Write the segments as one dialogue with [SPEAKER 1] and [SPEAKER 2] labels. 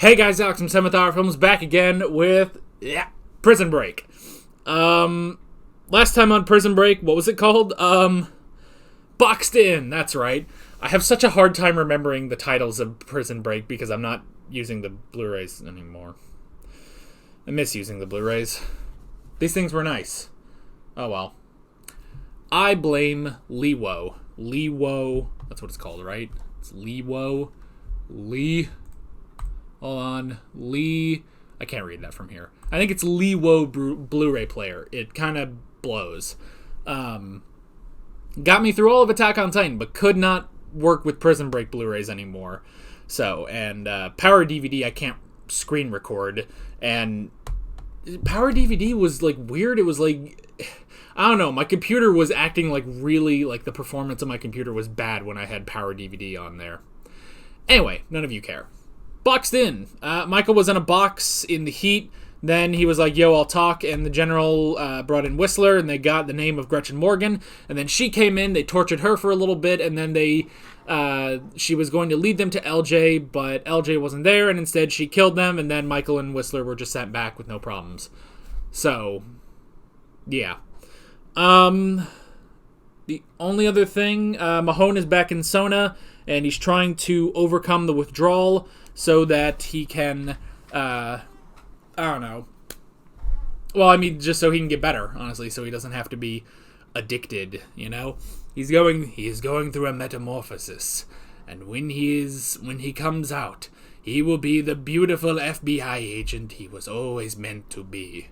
[SPEAKER 1] Hey guys, Alex from 7th Hour Films back again with Prison Break. Last time on Prison Break, what was it called? Boxed In, that's right. I have such a hard time remembering the titles of Prison Break because I'm not using the Blu-rays anymore. I miss using the Blu-rays. These things were nice. Oh well. I blame Leewo. Leewo, that's what it's called, right? It's Leewo. Hold on. I can't read that from here. I think it's Leewo Blu-ray player. It kind of blows. Got me through all of Attack on Titan, but could not work with Prison Break Blu-rays anymore. So, and Power DVD I can't screen record. And Power DVD was like weird. It was like, I don't know, my computer was acting like really, like the performance of my computer was bad when I had Power DVD on there. Anyway, none of you care. Boxed in. Michael was in a box in the heat. Then he was like, yo, I'll talk. And the general brought in Whistler, and they got the name of Gretchen Morgan. And then she came in. They tortured her for a little bit. And then she was going to lead them to LJ, but LJ wasn't there. And instead she killed them. And then Michael and Whistler were just sent back with no problems. So, yeah. The only other thing, Mahone is back in Sona. And he's trying to overcome the withdrawal so that he can, I don't know. Well, I mean, just so he can get better, honestly, so he doesn't have to be addicted, you know? He is going through a metamorphosis. And when he comes out, he will be the beautiful FBI agent he was always meant to be.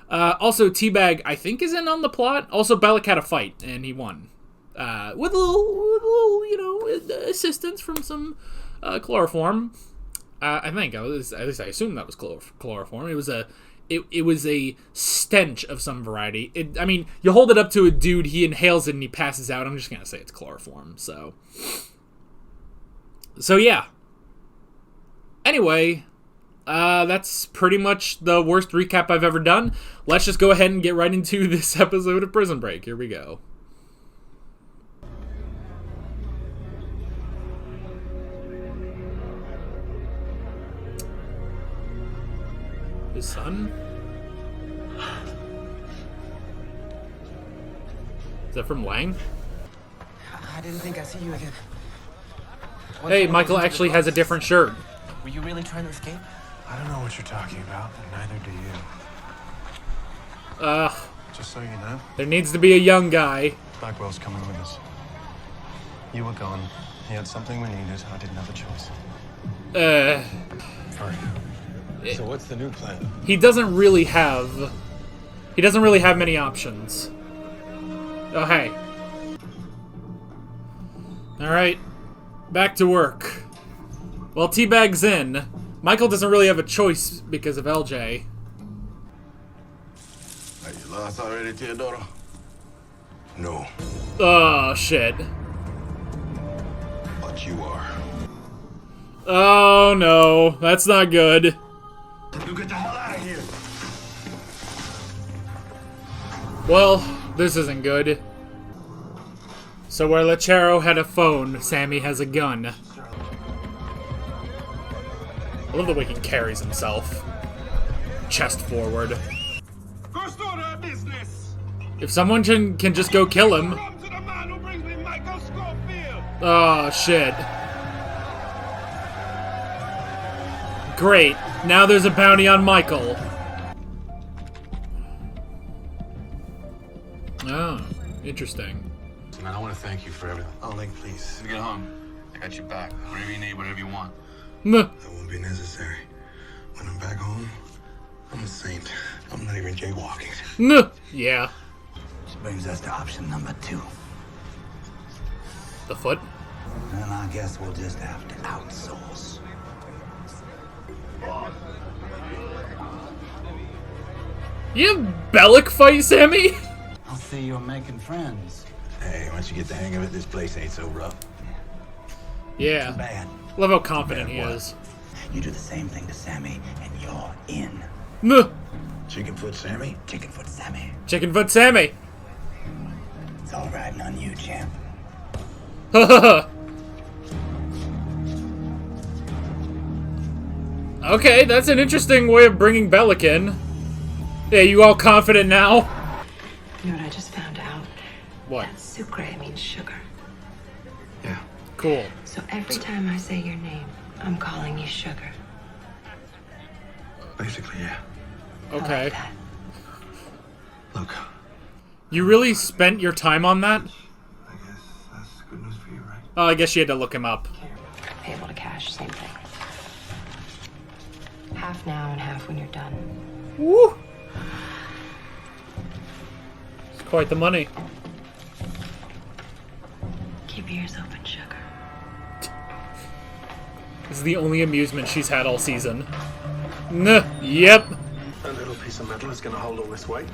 [SPEAKER 1] Also, Teabag, I think, is in on the plot. Also, Bellick had a fight, and he won. With a little, you know, assistance from some chloroform. I think, at least I assume that was chloroform. It was a stench of some variety. I mean, you hold it up to a dude, he inhales it and he passes out. I'm just gonna say it's chloroform. So yeah. Anyway, that's pretty much the worst recap I've ever done. Let's just go ahead and get right into this episode of Prison Break. Here we go. His son? Is that from Lang?
[SPEAKER 2] I didn't think I'd see you again.
[SPEAKER 1] Hey, Michael actually has a different shirt.
[SPEAKER 2] Were you really trying to escape?
[SPEAKER 3] I don't know what you're talking about, and neither do you. Just so you know,
[SPEAKER 1] There needs to be a young guy.
[SPEAKER 3] Blackwell's coming with us. You were gone. He had something we needed. I didn't have a choice. Sorry. So what's the new plan?
[SPEAKER 1] He doesn't really have many options. Oh, hey. Alright. Back to work. Well, Teabag's in. Michael doesn't really have a choice because of LJ.
[SPEAKER 4] Are you lost already, Teodoro? No.
[SPEAKER 1] Oh, shit.
[SPEAKER 4] But you are.
[SPEAKER 1] Oh, no. That's not good.
[SPEAKER 4] You get the hell out of here!
[SPEAKER 1] Well, this isn't good. So where Lechero had a phone, Sammy has a gun. I love the way he carries himself. Chest forward.
[SPEAKER 4] First order of business!
[SPEAKER 1] If someone can just go kill him.
[SPEAKER 4] Come to the man who brings me Michael Schofield!
[SPEAKER 1] Oh, shit. Great. Now there's a bounty on Michael. Oh, interesting.
[SPEAKER 5] Man, I want to thank you for everything.
[SPEAKER 4] Oh, Link, please.
[SPEAKER 5] When you get home, I got your back. Whatever you need, whatever you want.
[SPEAKER 1] Nuh.
[SPEAKER 4] That won't be necessary. When I'm back home, I'm a saint. I'm not even jaywalking.
[SPEAKER 1] Nuh. Yeah.
[SPEAKER 6] Which brings us to option number 2.
[SPEAKER 1] The foot?
[SPEAKER 6] And I guess we'll just have to outsource.
[SPEAKER 1] You have Bellick fight Sammy?
[SPEAKER 6] I'll see you're making friends.
[SPEAKER 4] Hey, once you get the hang of it, this place ain't so rough.
[SPEAKER 1] Yeah.
[SPEAKER 6] Too bad.
[SPEAKER 1] Love how confident he
[SPEAKER 6] What?
[SPEAKER 1] is.
[SPEAKER 6] You do the same thing to Sammy, and you're in.
[SPEAKER 1] Nuh.
[SPEAKER 4] Chickenfoot Sammy?
[SPEAKER 6] Chickenfoot Sammy.
[SPEAKER 1] Chicken foot Sammy.
[SPEAKER 6] It's all riding on you, champ.
[SPEAKER 1] Okay, that's an interesting way of bringing Bellick in. Yeah, you all confident now?
[SPEAKER 7] You know what I just found out?
[SPEAKER 1] What?
[SPEAKER 7] That sucre means sugar.
[SPEAKER 3] Yeah.
[SPEAKER 1] Cool.
[SPEAKER 7] So every time I say your name, I'm calling you sugar.
[SPEAKER 3] Basically, yeah.
[SPEAKER 7] I like
[SPEAKER 1] Okay.
[SPEAKER 7] that.
[SPEAKER 3] Look,
[SPEAKER 1] You really spent your time on that?
[SPEAKER 3] I guess that's good news for you, right?
[SPEAKER 1] Oh, I guess you had to look him up.
[SPEAKER 7] Payable to cash, same thing. Half now and half when you're done.
[SPEAKER 1] Woo! It's quite the money.
[SPEAKER 7] Keep your ears open, sugar.
[SPEAKER 1] This is the only amusement she's had all season. Nuh, yep.
[SPEAKER 3] A little piece of metal is gonna hold all this weight.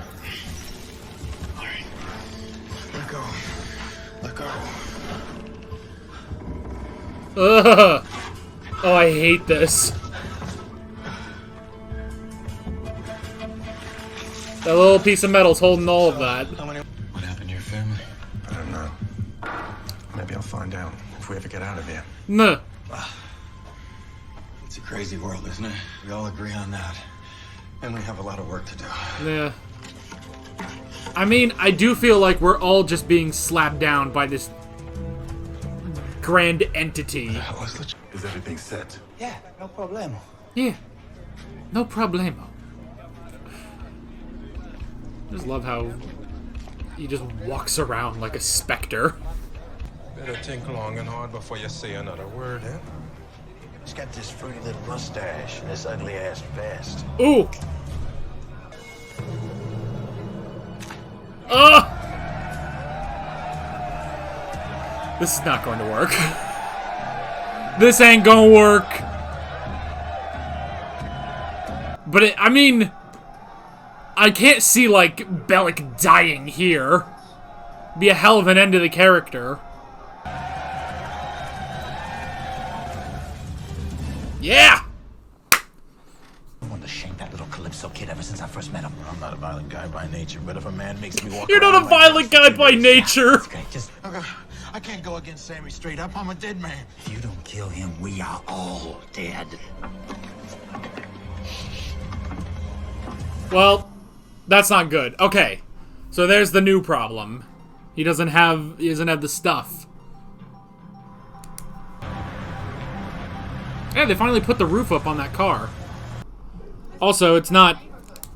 [SPEAKER 3] All right. Let go. Let go.
[SPEAKER 1] Ugh. Oh, I hate this. That little piece of metal's holding all of that.
[SPEAKER 5] What happened to your family?
[SPEAKER 3] I don't know. Maybe I'll find out if we ever get out of here.
[SPEAKER 1] Nuh.
[SPEAKER 4] It's a crazy world, isn't it? We all agree on that.
[SPEAKER 3] And we have a lot of work to do.
[SPEAKER 1] Yeah. I mean, I do feel like we're all just being slapped down by this grand entity.
[SPEAKER 3] Is everything set?
[SPEAKER 6] Yeah, no problemo.
[SPEAKER 1] Yeah. No problemo. Just love how he just walks around like a specter.
[SPEAKER 8] Better think long and hard before you say another word, eh?
[SPEAKER 6] He's got this fruity little mustache and this ugly ass vest.
[SPEAKER 1] Ooh! Ah! This is not going to work. This ain't gonna work. But I mean, I can't see, like, Bellick dying here. Be a hell of an end to the character. Yeah!
[SPEAKER 6] I wanted to shank that little Calypso kid ever since I first met him. I'm not a violent guy by nature, but if a man makes me walk
[SPEAKER 1] You're not
[SPEAKER 6] around
[SPEAKER 1] a
[SPEAKER 6] like
[SPEAKER 1] violent
[SPEAKER 6] that
[SPEAKER 1] guy
[SPEAKER 6] for
[SPEAKER 1] by
[SPEAKER 6] 2 days,
[SPEAKER 1] nature.
[SPEAKER 6] it's okay, just... I can't go against Sammy straight up. I'm a dead man. If you don't kill him, we are all dead.
[SPEAKER 1] Well, that's not good. Okay. So there's the new problem. He doesn't have the stuff. Yeah, they finally put the roof up on that car. Also, it's not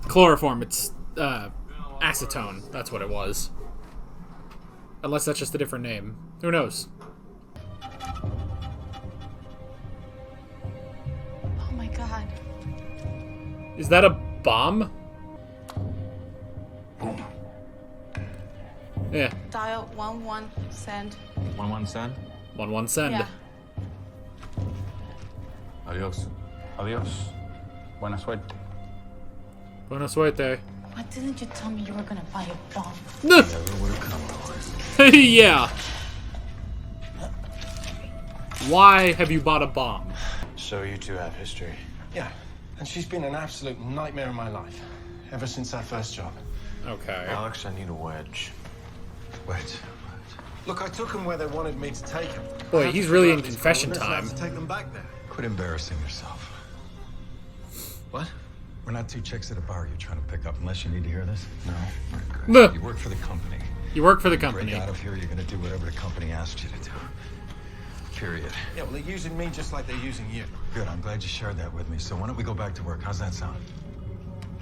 [SPEAKER 1] chloroform, it's acetone. That's what it was. Unless that's just a different name. Who knows?
[SPEAKER 9] Oh my god.
[SPEAKER 1] Is that a bomb?
[SPEAKER 3] Boom.
[SPEAKER 1] Yeah.
[SPEAKER 9] Dial 11 send.
[SPEAKER 5] 1-1 send.
[SPEAKER 1] 1-1 send.
[SPEAKER 9] Yeah.
[SPEAKER 5] Adios. Adios. Buena suerte.
[SPEAKER 1] Buena suerte.
[SPEAKER 9] Why didn't you tell me you were gonna buy a bomb?
[SPEAKER 1] Yeah. Why have you bought a bomb?
[SPEAKER 3] So you two have history. Yeah. And she's been an absolute nightmare in my life. Ever since that first job.
[SPEAKER 1] Okay.
[SPEAKER 3] Alex, I need a wedge. Wedge? Look, I took them where they wanted me to take them.
[SPEAKER 1] Boy, he's really in confession time.
[SPEAKER 3] To take them back there.
[SPEAKER 4] Quit embarrassing yourself.
[SPEAKER 3] What?
[SPEAKER 4] We're not two chicks at a bar you're trying to pick up, unless you need to hear this. No, we're good.
[SPEAKER 1] Look.
[SPEAKER 4] You work for the company.
[SPEAKER 1] You work for the
[SPEAKER 4] Break
[SPEAKER 1] company.
[SPEAKER 4] out of here, you're gonna do whatever the company asks you to do. Period.
[SPEAKER 3] Yeah, well, they're using me just like they're using you.
[SPEAKER 4] Good, I'm glad you shared that with me. So why don't we go back to work? How's that sound?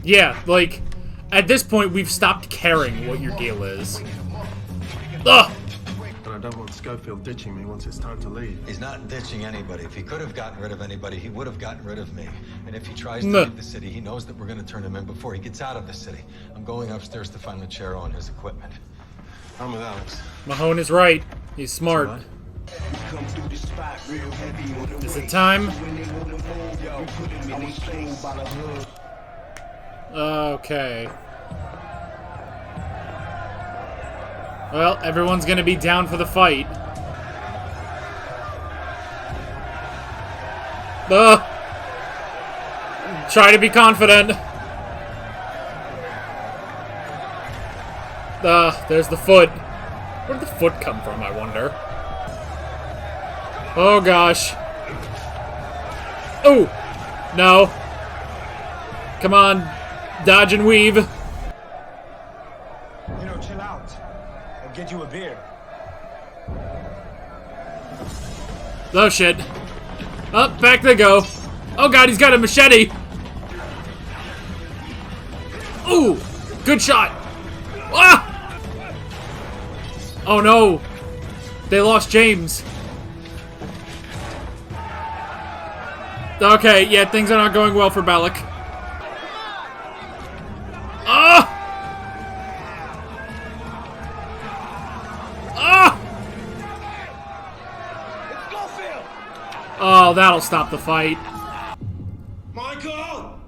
[SPEAKER 1] Yeah, like, at this point, we've stopped caring what your deal is. Ugh!
[SPEAKER 3] But I don't want Schofield ditching me once it's time to leave.
[SPEAKER 4] He's not ditching anybody. If he could have gotten rid of anybody, he would have gotten rid of me. And if he tries to
[SPEAKER 1] No.
[SPEAKER 4] leave the city, he knows that we're gonna turn him in before he gets out of the city. I'm going upstairs to find Lucero and his equipment.
[SPEAKER 3] I'm with Alex.
[SPEAKER 1] Mahone is right. He's smart.
[SPEAKER 3] Right.
[SPEAKER 1] Is it time? Okay. Well, everyone's gonna be down for the fight. Try to be confident. There's the foot. Where did the foot come from, I wonder? Oh, gosh. Oh! No. Come on. Dodge and weave.
[SPEAKER 3] You know, chill out. I'll get you a beer.
[SPEAKER 1] Oh, shit. Oh, back they go. Oh, God, he's got a machete. Ooh, good shot. Ah! Oh, no. They lost James. Okay, yeah, things are not going well for Bellick. Ah! Ah! Oh, that'll stop the fight.
[SPEAKER 3] Michael!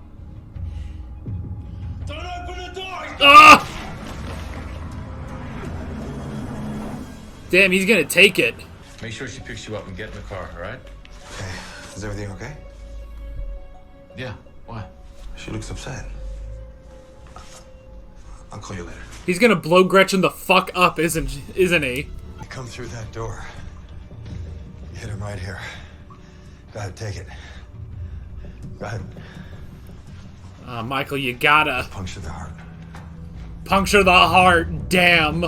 [SPEAKER 3] Don't open the door!
[SPEAKER 1] Ah! Damn, he's gonna take it.
[SPEAKER 5] Make sure she picks you up and get in the car, all right?
[SPEAKER 4] Hey, is everything okay?
[SPEAKER 5] Yeah. Why?
[SPEAKER 4] She looks upset. I'll call you later.
[SPEAKER 1] He's gonna blow Gretchen the fuck up, isn't he?
[SPEAKER 3] You come through that door. You hit him right here. Go ahead, take it. Go ahead.
[SPEAKER 1] Michael, you gotta
[SPEAKER 3] Puncture the heart.
[SPEAKER 1] puncture the heart. Damn.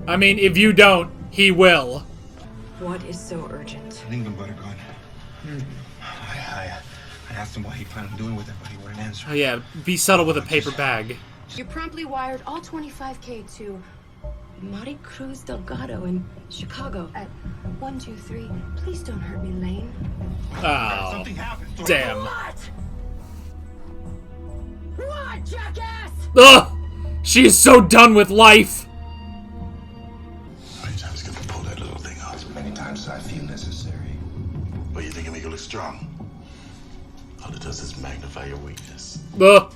[SPEAKER 1] I mean, if you don't, he will.
[SPEAKER 7] What is so urgent?
[SPEAKER 3] An England butter gun. I asked him what he planned on doing with it, but he wouldn't answer.
[SPEAKER 1] Oh yeah, be subtle with a paper bag.
[SPEAKER 7] You promptly wired all 25K to Maricruz Delgado in Chicago at 123. Please don't hurt me, Lane.
[SPEAKER 1] Oh,
[SPEAKER 3] Something happened.
[SPEAKER 1] damn.
[SPEAKER 7] What, jackass?
[SPEAKER 1] Ugh! She is so done with life.
[SPEAKER 4] How many times can I pull that little thing out?
[SPEAKER 3] As many times as I feel necessary.
[SPEAKER 4] But you think it make you look strong? All it does is magnify your weakness.
[SPEAKER 1] Ugh.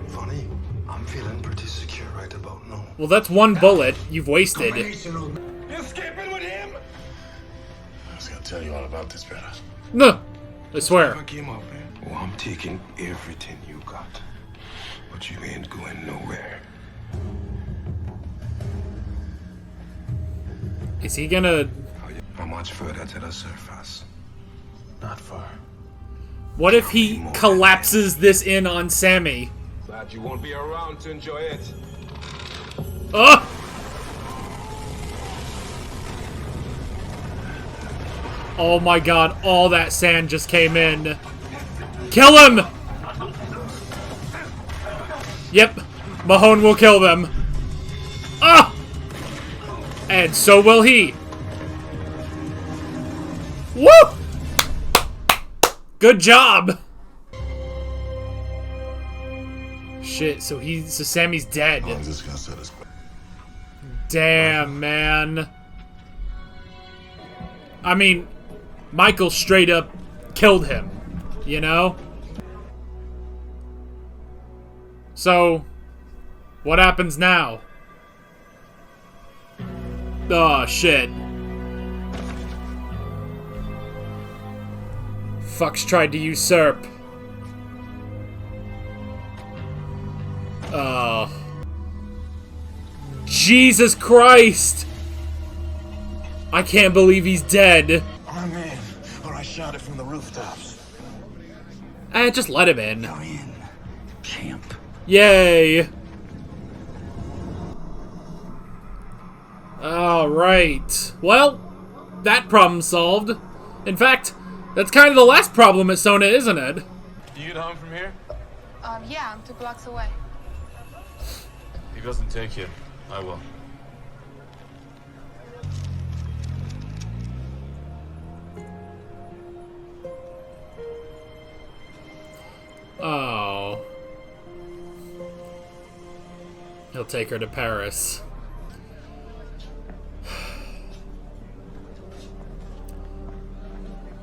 [SPEAKER 3] Funny, I'm feeling pretty secure right about now.
[SPEAKER 1] Well, that's one bullet you've wasted.
[SPEAKER 3] You're escaping with him?
[SPEAKER 4] I was gonna tell you all about this, brother.
[SPEAKER 1] No, I swear.
[SPEAKER 3] I came up, man. Oh, I'm taking everything you got. But you ain't going nowhere.
[SPEAKER 1] Is he gonna...
[SPEAKER 3] How much further to the surface?
[SPEAKER 4] Not far.
[SPEAKER 1] What if he collapses this in on Sammy?
[SPEAKER 8] Glad you won't be around to enjoy it.
[SPEAKER 1] Ugh! Oh my god, all that sand just came in. Kill him! Yep, Mahone will kill them. Ah! And so will he. Woo! Good job! Shit, so Sammy's dead.
[SPEAKER 4] How long is this gonna set us back?
[SPEAKER 1] Damn, man. I mean, Michael straight up killed him, you know? So, what happens now? Oh, shit. Fuck's tried to usurp. Oh. Jesus Christ! I can't believe he's dead.
[SPEAKER 3] I'm in, or I shot it from the rooftops.
[SPEAKER 1] Just let him in.
[SPEAKER 3] You're in, champ.
[SPEAKER 1] Yay! Alright. Well, that problem's solved. In fact, that's kind of the last problem at Sona, isn't it?
[SPEAKER 5] You get home from here?
[SPEAKER 9] Yeah, I'm 2 blocks away.
[SPEAKER 5] He doesn't take you. I will.
[SPEAKER 1] Oh. He'll take her to Paris.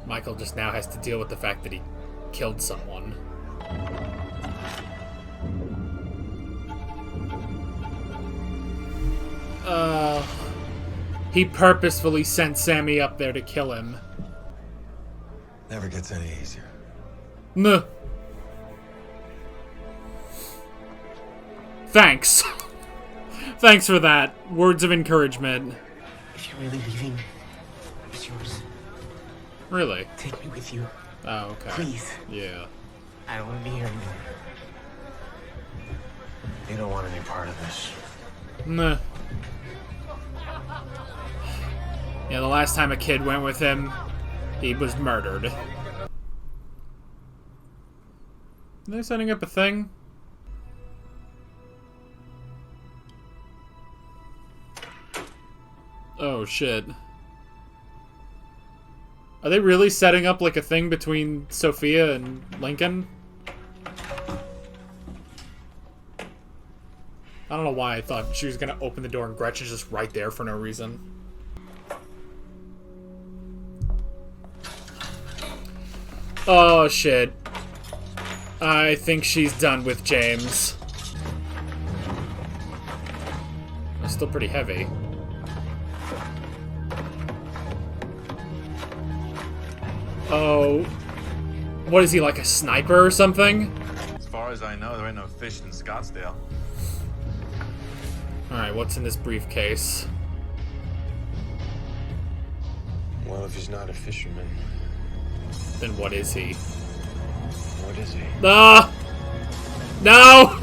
[SPEAKER 1] Michael just now has to deal with the fact that he killed someone. He purposefully sent Sammy up there to kill him.
[SPEAKER 3] Never gets any easier.
[SPEAKER 1] Nuh. Thanks. Thanks for that. Words of encouragement.
[SPEAKER 2] If you're really leaving, it's yours.
[SPEAKER 1] Really?
[SPEAKER 2] Take me with you.
[SPEAKER 1] Oh, okay.
[SPEAKER 2] Please.
[SPEAKER 1] Yeah.
[SPEAKER 2] I don't want to be here anymore.
[SPEAKER 3] You don't want any part of this.
[SPEAKER 1] Nah. Yeah, the last time a kid went with him, he was murdered. Are they setting up a thing? Oh, shit. Are they really setting up, like, a thing between Sophia and Lincoln? I don't know why I thought she was gonna open the door and Gretchen's just right there for no reason. Oh, shit. I think she's done with James. It's still pretty heavy. Oh. What is he, like a sniper or something?
[SPEAKER 5] As far as I know, there ain't no fish in Scottsdale.
[SPEAKER 1] Alright, what's in this briefcase?
[SPEAKER 3] Well, if he's not a fisherman,
[SPEAKER 1] Then what is he?
[SPEAKER 3] what is he?
[SPEAKER 1] Ah! No!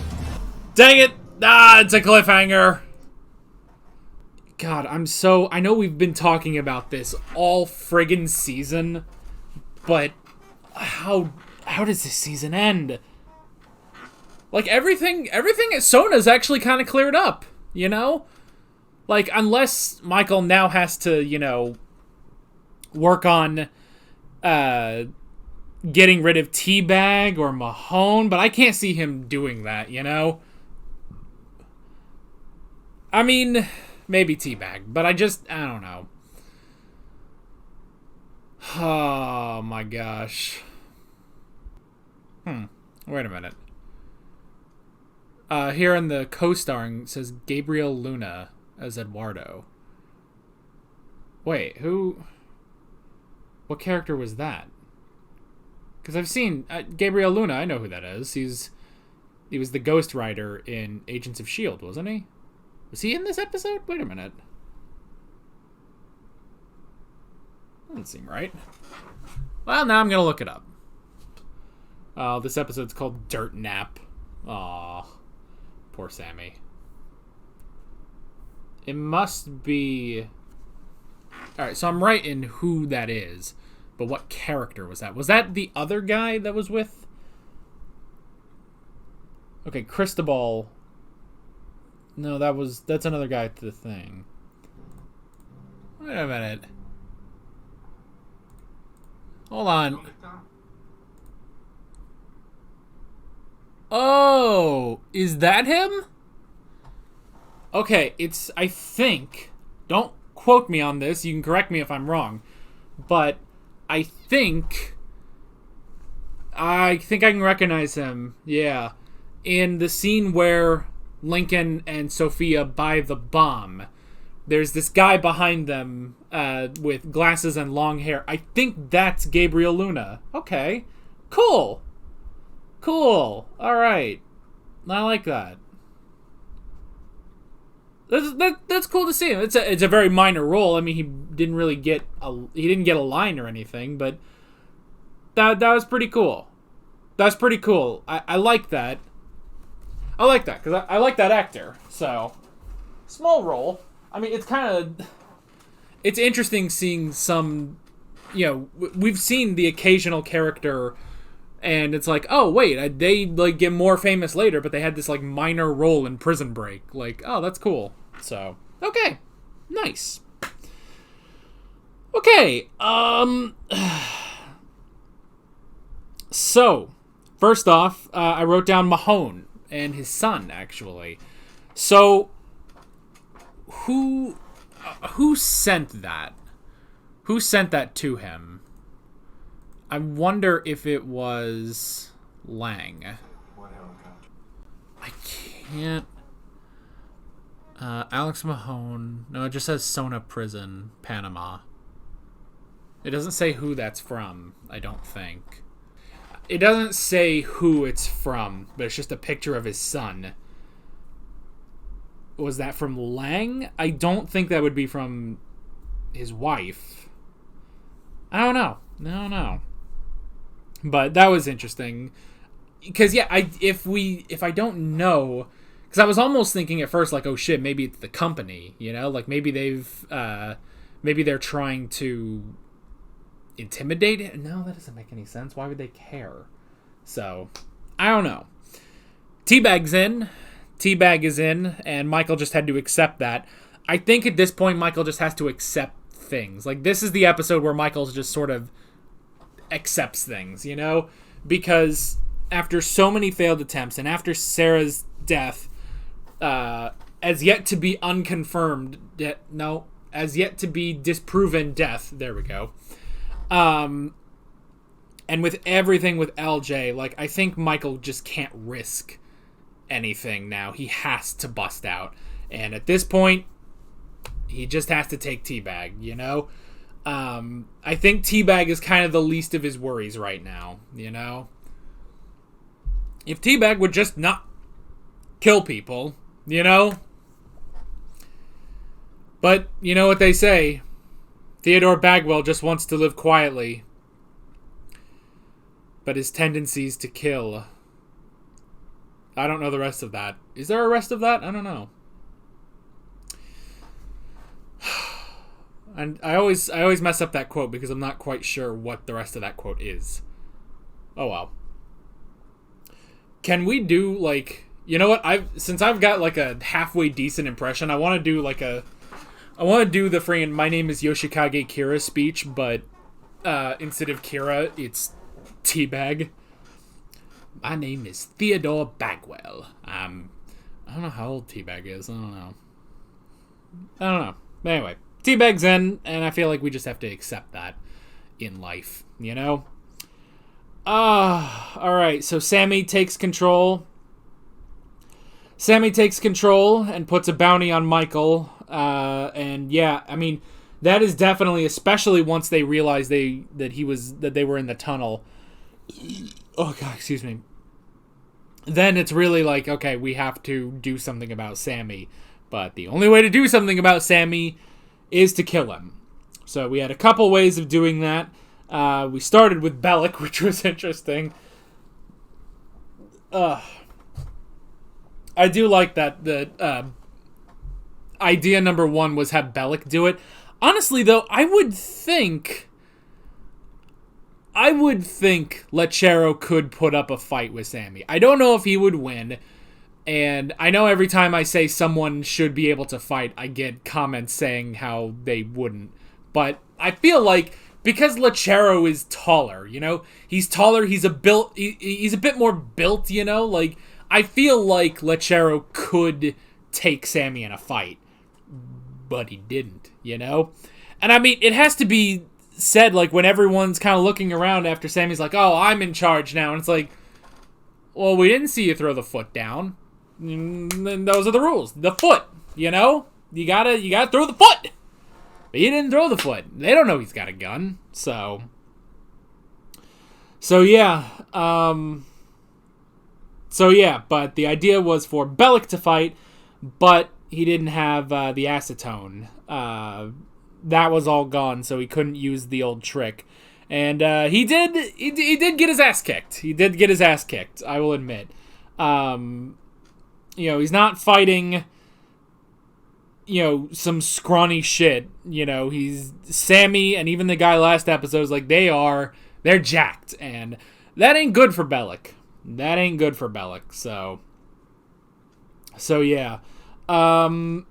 [SPEAKER 1] Dang it! Ah, it's a cliffhanger! God, I know we've been talking about this all friggin' season, but how does this season end? Like, everything at Sona's actually kind of cleared up, you know? Like, unless Michael now has to, you know, work on, getting rid of Teabag or Mahone, but I can't see him doing that, you know? I mean, maybe Teabag, but I don't know. Oh my gosh. Wait a minute. Here in the co-starring it says Gabriel Luna as Eduardo. Wait, who? What character was that? Because I've seen Gabriel Luna. I know who that is. He was the Ghost Rider in Agents of S.H.I.E.L.D., wasn't he? Was he in this episode? Wait a minute. Doesn't seem right. Well, now I'm gonna look it up. This episode's called Dirt Nap. Aw, poor Sammy. It must be... Alright, so I'm right in who that is. But what character was that? Was that the other guy that was with... Okay, Cristobal... No, that's another guy to the thing. Wait a minute. Hold on. Oh, is that him? Okay, I think, don't quote me on this, you can correct me if I'm wrong, but I think I can recognize him, yeah, in the scene where Lincoln and Sophia buy the bomb. There's this guy behind them with glasses and long hair. I think that's Gabriel Luna. Okay. Cool. Cool. Alright. I like that. That's cool to see him. It's a very minor role. I mean, he didn't get a line or anything, but that was pretty cool. That's pretty cool. I like that. I like that because I like that actor. So, small role. I mean, it's interesting seeing some, you know, we've seen the occasional character and it's like, oh, wait, they, like, get more famous later, but they had this, like, minor role in Prison Break. Like, oh, that's cool. So, okay. Nice. Okay, so, first off, I wrote down Mahone and his son, actually. So... Who sent that? Who sent that to him? I wonder if it was Lang. I can't... Alex Mahone. No, it just says Sona Prison, Panama. It doesn't say who that's from, I don't think. It doesn't say who it's from, but it's just a picture of his son. Was that from Lang? I don't think that would be from his wife. I don't know. No. But that was interesting. Because, yeah, if I don't know... Because I was almost thinking at first, like, oh shit, maybe it's the company, you know? Like, maybe maybe they're trying to intimidate it. No, that doesn't make any sense. Why would they care? So, I don't know. Teabag is in, and Michael just had to accept that. I think at this point, Michael just has to accept things. Like, this is the episode where Michael just sort of accepts things, you know? Because after so many failed attempts, and after Sarah's death, as yet to be unconfirmed, as yet to be disproven death, there we go. And with everything with LJ, like, I think Michael just can't risk anything now. He has to bust out. And at this point, he just has to take Teabag, you know? I think Teabag is kind of the least of his worries right now, you know? If Teabag would just not kill people, you know? But, you know what they say, Theodore Bagwell just wants to live quietly, but his tendencies to kill. I don't know the rest of that. Is there a rest of that? I don't know. And I always mess up that quote because I'm not quite sure what the rest of that quote is. Oh well. Can we do, like, you know what? Since I've got like a halfway decent impression, I want to do the freaking "My name is Yoshikage Kira" speech, but instead of Kira, it's Teabag. My name is Theodore Bagwell. I don't know how old Teabag is. I don't know. Anyway, Teabag's in, and I feel like we just have to accept that in life, you know? Alright, so Sammy takes control. And puts a bounty on Michael. And yeah, I mean, that is definitely, especially once they realized that they were in the tunnel. Oh god, excuse me. Then it's really like, okay, we have to do something about Sammy. But the only way to do something about Sammy is to kill him. So we had a couple ways of doing that. We started with Bellick, which was interesting. I do like that the idea number one was have Bellick do it. Honestly, though, I would think Lechero could put up a fight with Sammy. I don't know if he would win. And I know every time I say someone should be able to fight, I get comments saying how they wouldn't. But I feel like because Lechero is taller, you know? He's taller, he's a bit more built, you know? Like, I feel like Lechero could take Sammy in a fight. But he didn't, you know? And I mean, it has to be said, like, when everyone's kind of looking around after Sammy's like, oh, I'm in charge now. And it's like, well, we didn't see you throw the foot down. And those are the rules. The foot, you know? You gotta throw the foot. But he didn't throw the foot. They don't know he's got a gun. So yeah. But the idea was for Bellick to fight, but he didn't have the acetone. That was all gone, so he couldn't use the old trick. And he did get his ass kicked. I will admit. You know, he's not fighting, you know, some scrawny shit. You know, he's Sammy and even the guy last episode is like, they're jacked. And that ain't good for Bellick. So yeah. But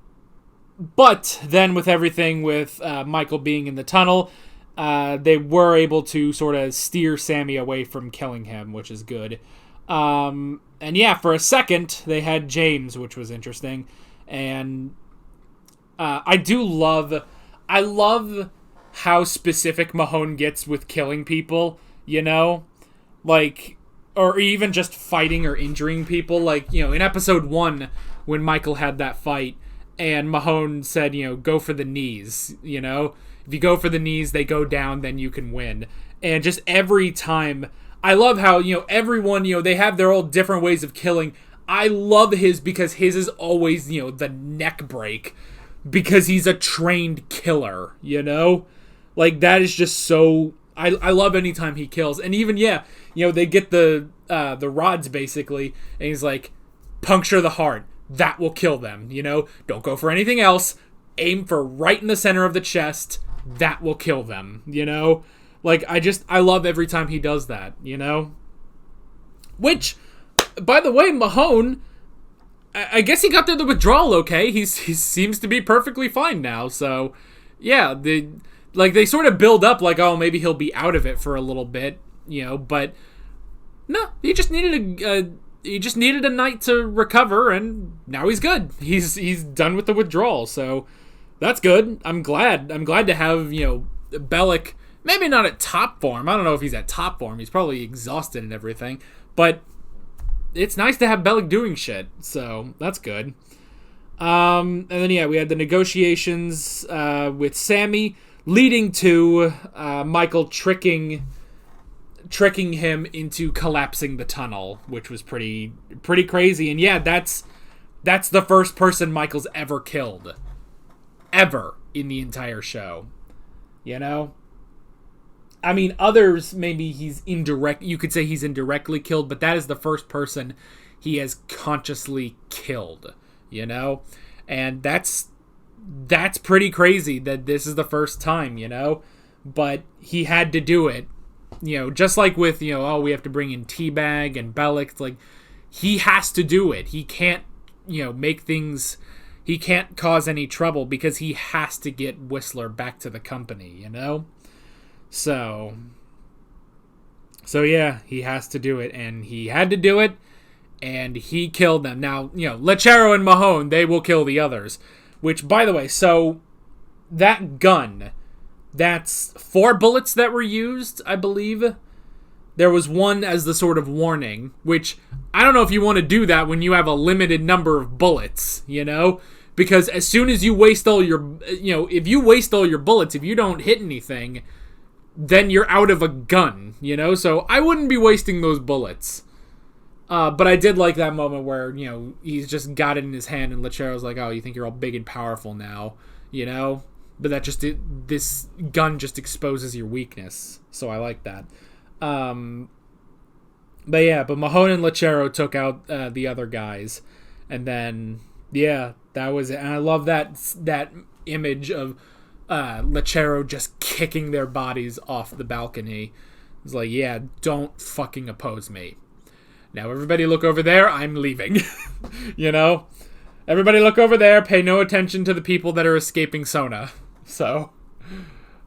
[SPEAKER 1] then with everything with Michael being in the tunnel, they were able to sort of steer Sammy away from killing him, which is good. And yeah, for a second, they had James, which was interesting. And I love how specific Mahone gets with killing people, you know? Like, or even just fighting or injuring people. Like, you know, in episode 1, when Michael had that fight, and Mahone said, you know, go for the knees, you know? If you go for the knees, they go down, then you can win. And just every time, I love how, you know, everyone, you know, they have their all different ways of killing. I love his because his is always, you know, the neck break. Because he's a trained killer, you know? Like, that is just so I love anytime he kills. And even, yeah, you know, they get the rods, basically, and he's like, puncture the heart. That will kill them, you know? Don't go for anything else. Aim for right in the center of the chest. That will kill them, you know? Like, I love every time he does that, you know? Which, by the way, Mahone, I guess he got through the withdrawal okay. He seems to be perfectly fine now, so, yeah, they sort of build up like, oh, maybe he'll be out of it for a little bit, you know, but no, he just needed a night to recover, and now he's good. He's done with the withdrawal, so that's good. I'm glad to have, you know, Bellick, maybe not at top form. I don't know if he's at top form. He's probably exhausted and everything, but it's nice to have Bellick doing shit, so that's good. And then, yeah, we had the negotiations with Sammy, leading to Michael tricking him into collapsing the tunnel, which was pretty crazy. And yeah, that's the first person Michael's ever killed. Ever in the entire show. You know? I mean, others, maybe you could say he's indirectly killed, but that is the first person he has consciously killed, you know? And that's pretty crazy that this is the first time, you know? But he had to do it, you know, just like with, you know, oh, we have to bring in Teabag and Bellick. It's like, he has to do it. He can't, you know, he can't cause any trouble because he has to get Whistler back to the company, you know? So yeah, he has to do it, and he had to do it, and he killed them. Now, you know, Lechero and Mahone, they will kill the others, which, by the way, so that gun, that's 4 bullets that were used, I believe. There was one as the sort of warning, which I don't know if you want to do that when you have a limited number of bullets, you know? Because as soon as you waste all your, you know, if you waste all your bullets, if you don't hit anything, then you're out of a gun, you know? So I wouldn't be wasting those bullets. But I did like that moment where, you know, he's just got it in his hand and Lechero's like, oh, you think you're all big and powerful now, you know? But this gun just exposes your weakness. So I like that. But Mahone and Lechero took out the other guys. And then, yeah, that was it. And I love that image of Lechero just kicking their bodies off the balcony. It's like, yeah, don't fucking oppose me. Now everybody look over there, I'm leaving. You know? Everybody look over there, pay no attention to the people that are escaping Sona. So,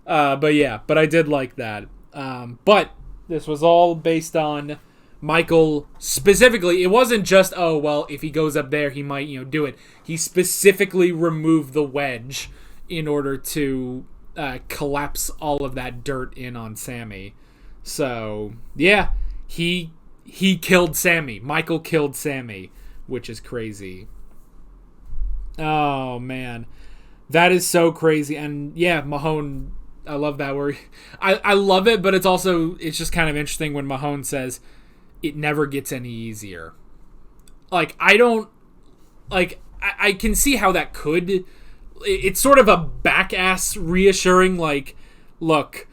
[SPEAKER 1] but I did like that. But this was all based on Michael specifically. It wasn't just, oh, well, if he goes up there, he might, you know, do it. He specifically removed the wedge in order to collapse all of that dirt in on Sammy. So, yeah, he killed Sammy. Michael killed Sammy, which is crazy. Oh, man. That is so crazy. And, yeah, Mahone, I love that word. I love it, but it's just kind of interesting when Mahone says, it never gets any easier. Like, I can see how that could. It's sort of a back-ass reassuring, like, look,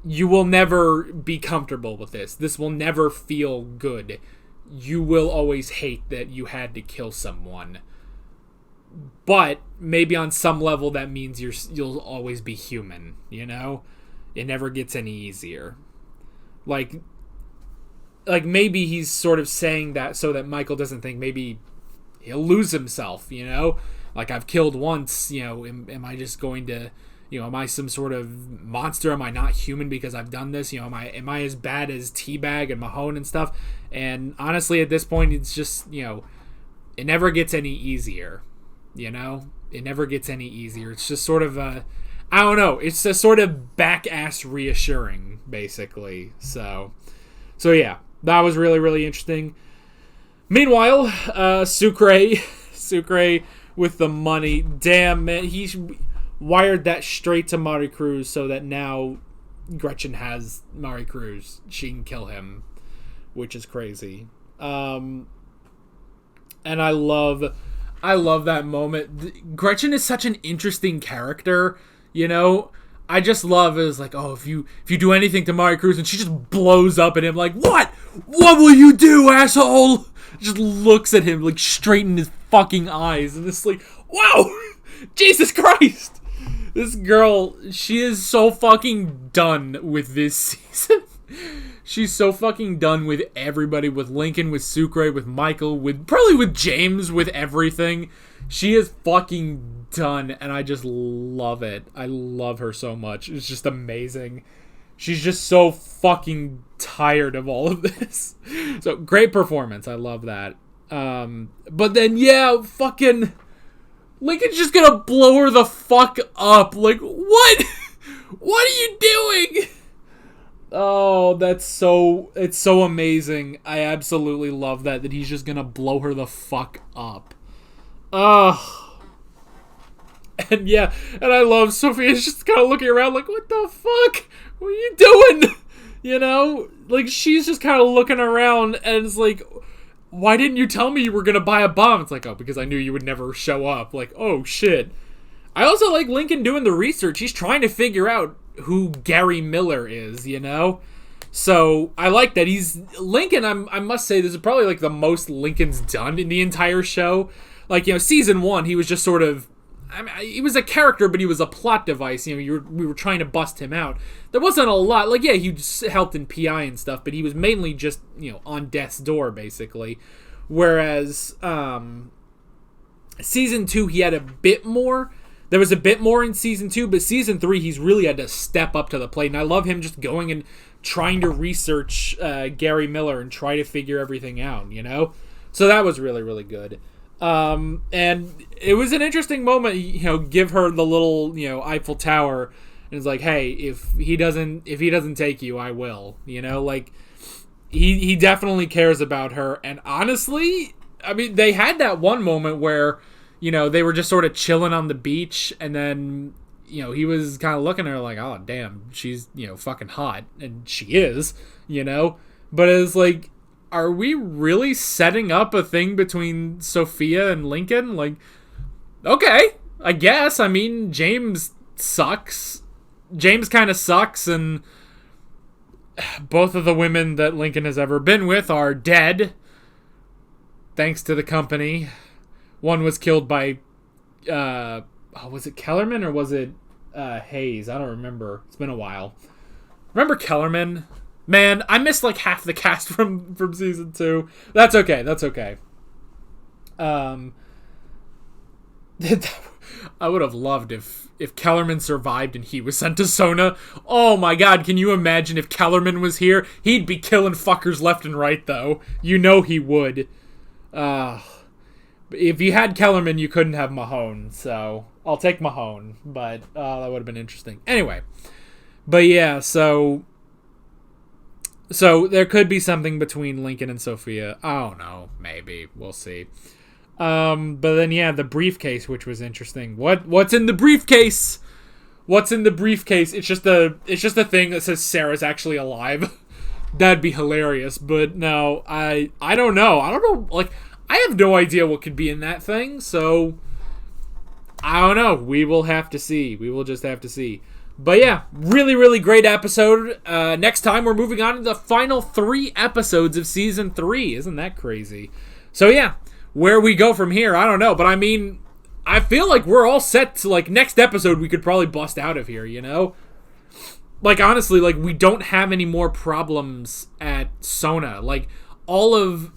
[SPEAKER 1] you will never be comfortable with this. This will never feel good. You will always hate that you had to kill someone. But maybe on some level that means you'll always be human, you know? It never gets any easier. Like maybe he's sort of saying that so that Michael doesn't think maybe he'll lose himself, you know? Like, I've killed once, you know, am I just going to, you know, am I some sort of monster? Am I not human because I've done this? You know, am I as bad as Teabag and Mahone and stuff? And honestly, at this point, it's just, you know, it never gets any easier, you know? It never gets any easier. It's just sort of I don't know. It's a sort of back-ass reassuring, basically. So yeah, that was really, really interesting. Meanwhile, Sucre with the money. Damn, man, he's wired that straight to Maricruz so that now Gretchen has Maricruz. She can kill him, which is crazy. And I love that moment. Gretchen is such an interesting character, you know? I just love is like, oh, if you do anything to Mari Cruz, and she just blows up at him like, what will you do, asshole? Just looks at him like straight in his fucking eyes, and it's like, wow, Jesus Christ, this girl, she is so fucking done with this season. She's so fucking done with everybody, with Lincoln, with Sucre, with Michael, probably with James, with everything. She is fucking done, and I just love it. I love her so much. It's just amazing. She's just so fucking tired of all of this. So, great performance. I love that. But then, yeah, fucking Lincoln's just gonna blow her the fuck up. Like, what? What are you doing? Oh, it's so amazing. I absolutely love that he's just gonna blow her the fuck up. Ugh. And yeah, and I love Sophia's just kind of looking around like, what the fuck? What are you doing? You know? Like, she's just kind of looking around, and it's like, why didn't you tell me you were gonna buy a bomb? It's like, oh, because I knew you would never show up. Like, oh, shit. I also like Lincoln doing the research. He's trying to figure out who Gary Miller is, you know? So, I like that. Lincoln, I must say, this is probably like the most Lincoln's done in the entire show. Like, you know, season 1, he was just sort of, I mean, he was a character, but he was a plot device. You know, we were trying to bust him out. There wasn't a lot. Like, yeah, he just helped in PI and stuff, but he was mainly just, you know, on death's door, basically. Whereas, season 2, he had a bit more. There was a bit more in season 2, but season 3, he's really had to step up to the plate. And I love him just going and trying to research Gary Miller and try to figure everything out, you know? So that was really, really good. And it was an interesting moment, you know, give her the little, you know, Eiffel Tower, and it's like, hey, if he doesn't take you, I will, you know, like, he definitely cares about her. And honestly, I mean, they had that one moment where, you know, they were just sort of chilling on the beach, and then, you know, he was kind of looking at her like, oh, damn, she's, you know, fucking hot, and she is, you know, but it's like, are we really setting up a thing between Sophia and Lincoln? Like, okay, I guess. I mean, James sucks. James kind of sucks, and both of the women that Lincoln has ever been with are dead, thanks to the company. One was killed by, was it Kellerman or was it Hayes? I don't remember. It's been a while. Remember Kellerman? Man, I missed like half the cast from season 2. That's okay. That's okay. I would have loved if Kellerman survived and he was sent to Sona. Oh my god, can you imagine if Kellerman was here? He'd be killing fuckers left and right, though. You know he would. If you had Kellerman, you couldn't have Mahone, so I'll take Mahone. But that would have been interesting. Anyway, but yeah, so there could be something between Lincoln and Sophia. I don't know. Maybe. We'll see. But then, yeah, the briefcase, which was interesting. What's in the briefcase? What's in the briefcase? It's just a thing that says Sarah's actually alive. That'd be hilarious. But no, I don't know. I don't know. Like, I have no idea what could be in that thing. So, I don't know. We will have to see. We will just have to see. But yeah, really, really great episode. Next time, we're moving on to the final 3 episodes of Season 3. Isn't that crazy? So yeah, where we go from here, I don't know. But I mean, I feel like we're all set to, like, next episode, we could probably bust out of here, you know? Like, honestly, like, we don't have any more problems at Sona. Like, all of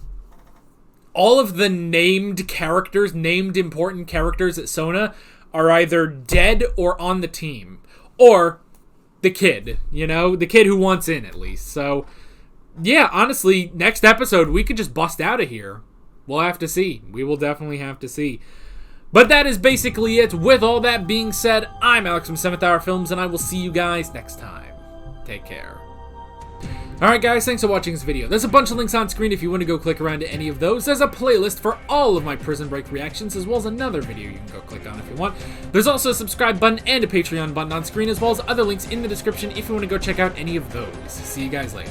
[SPEAKER 1] the named important characters at Sona are either dead or on the team. Or the kid, you know? The kid who wants in, at least. So, yeah, honestly, next episode, we could just bust out of here. We'll have to see. We will definitely have to see. But that is basically it. With all that being said, I'm Alex from 7th Hour Films, and I will see you guys next time. Take care. Alright guys, thanks for watching this video. There's a bunch of links on screen if you want to go click around to any of those. There's a playlist for all of my Prison Break reactions, as well as another video you can go click on if you want. There's also a subscribe button and a Patreon button on screen, as well as other links in the description if you want to go check out any of those. See you guys later.